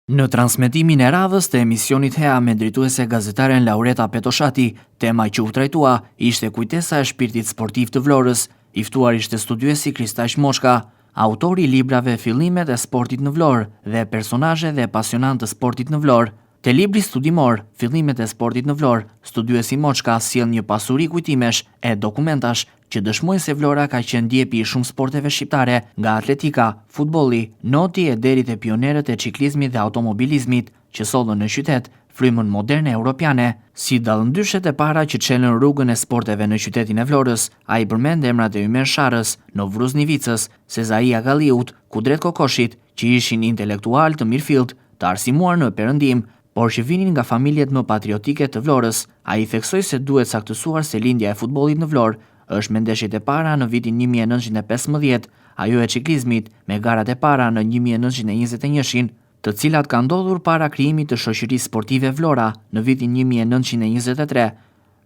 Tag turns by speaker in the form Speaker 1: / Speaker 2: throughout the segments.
Speaker 1: Në transmetimin e radhës të emisionit HEA me drejtuese gazetaren Laureta Petoshati, tema që u trajtua ishte kujtesa e shpirtit sportiv të Vlorës. I ftuar ishte studiuesi Kristaq Moçka, autori i librave Fillimet e sportit në Vlorë dhe Personazhe dhe pasionantë të sportit në Vlorë. Te libri studimor Fillimet e sportit në Vlorë, studiuesi Moçka sjell një pasuri kujtimesh e dokumentash që dëshmojnë se Vlora ka qenë ndjepi i shumë sporteve shqiptare, nga atletika, futbolli, noti e deri te pionerët e ciklizmit dhe automobilizmit, që sollën në qytet frymën moderne europiane. Si dallëndyshet e para që çelën rrugën e sporteve në qytetin e Vlorës, ai përmend emrat e Ymer Sharrës, Novruz Nivicës, Sezaia Galliut, Kudret Kokoshit, që ishin intelektual të mirëfillt, të arsimuar në Perëndim, por që vinin nga familjet më patriotike të Vlorës. Ai theksoi se duhet saktësuar se lindja e futbollit në Vlorë është me ndeshjet e para në vitin 1915, ajo e ciklizmit me garat e para në 1921, të cilat ka ndodhur para krijimit të shoqërisë sportive Vlora në vitin 1923.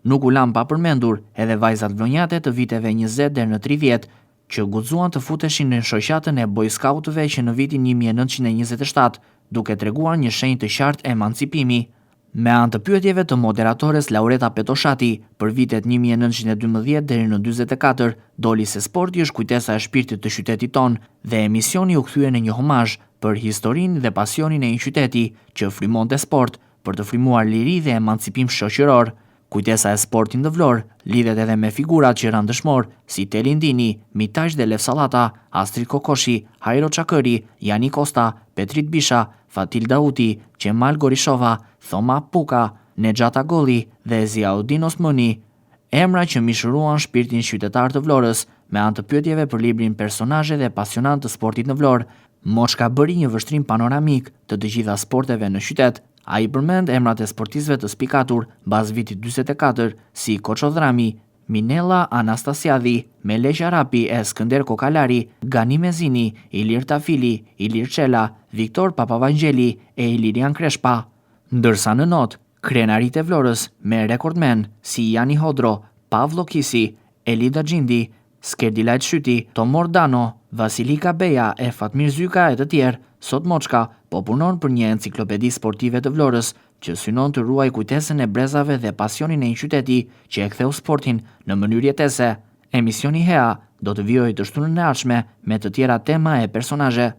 Speaker 1: Nuk u lan pa përmendur edhe vajzat vlonjate të viteve 20 deri në 30, që guxuan të futeshin në shoqatën e Boy Scoutëve që në vitin 1927, duke treguar një shenjë të qartë emancipimi. Me anë të pyetjeve të moderatores Laureta Petoshati për vitet 1912 deri në 44, doli se sporti është kujtesa e shpirtit të qytetit ton dhe emisioni u kthye në një homazh për historinë dhe pasionin e një qyteti që frymonte sport për të frymuar liri dhe emancipim shoqëror. Kujtesa e sportit në Vlorë lidhet edhe me figurat që ran dëshmor si Teli Ndini, Mitaq dhe Lev Sallata, Astrid Kokoshi, Hajro Çakëri, Jani Kosta, Petrit Bisha, Fatil Dauti, Qemal Gorishova, Thoma Puka, Nexhata Golli dhe Ziaudin Osmani, emra që mishëruan shpirtin qytetar të Vlorës. Me anë të pyetjeve për librin Personazhe dhe pasionantë të sportit në Vlorë, Moçka bëri një vështrim panoramik të gjitha sporteve në qytet. Ai përmend emrat e sportistëve të spikatur baz vitit 44 si Koço Dhrami, Minella Anastasiadi, Meleq Arapi e Skënder Kokalari, Gani Mezini, Ilir Tafili, Ilir Çela, Viktor Papavangjeli e Ilirian Kreshpa. Ndërsa në not, krenarit e Vlorës me rekordmen si Jani Hodro, Pavlo Kisi, Elida Xhindi, Skerdilajt Shyti, Tomor Dano, Vasilika Beja e Fatmir Zyka e të tjerë, sot Moçka po punon për një enciklopedi sportive të Vlorës që synon të ruaj kujtesën e brezave dhe pasionin e një qyteti që e ktheu sportin në mënyrë jetese. Emisioni HEA do të vijojë të shtunën e ardhshme me të tjera tema e personazhe.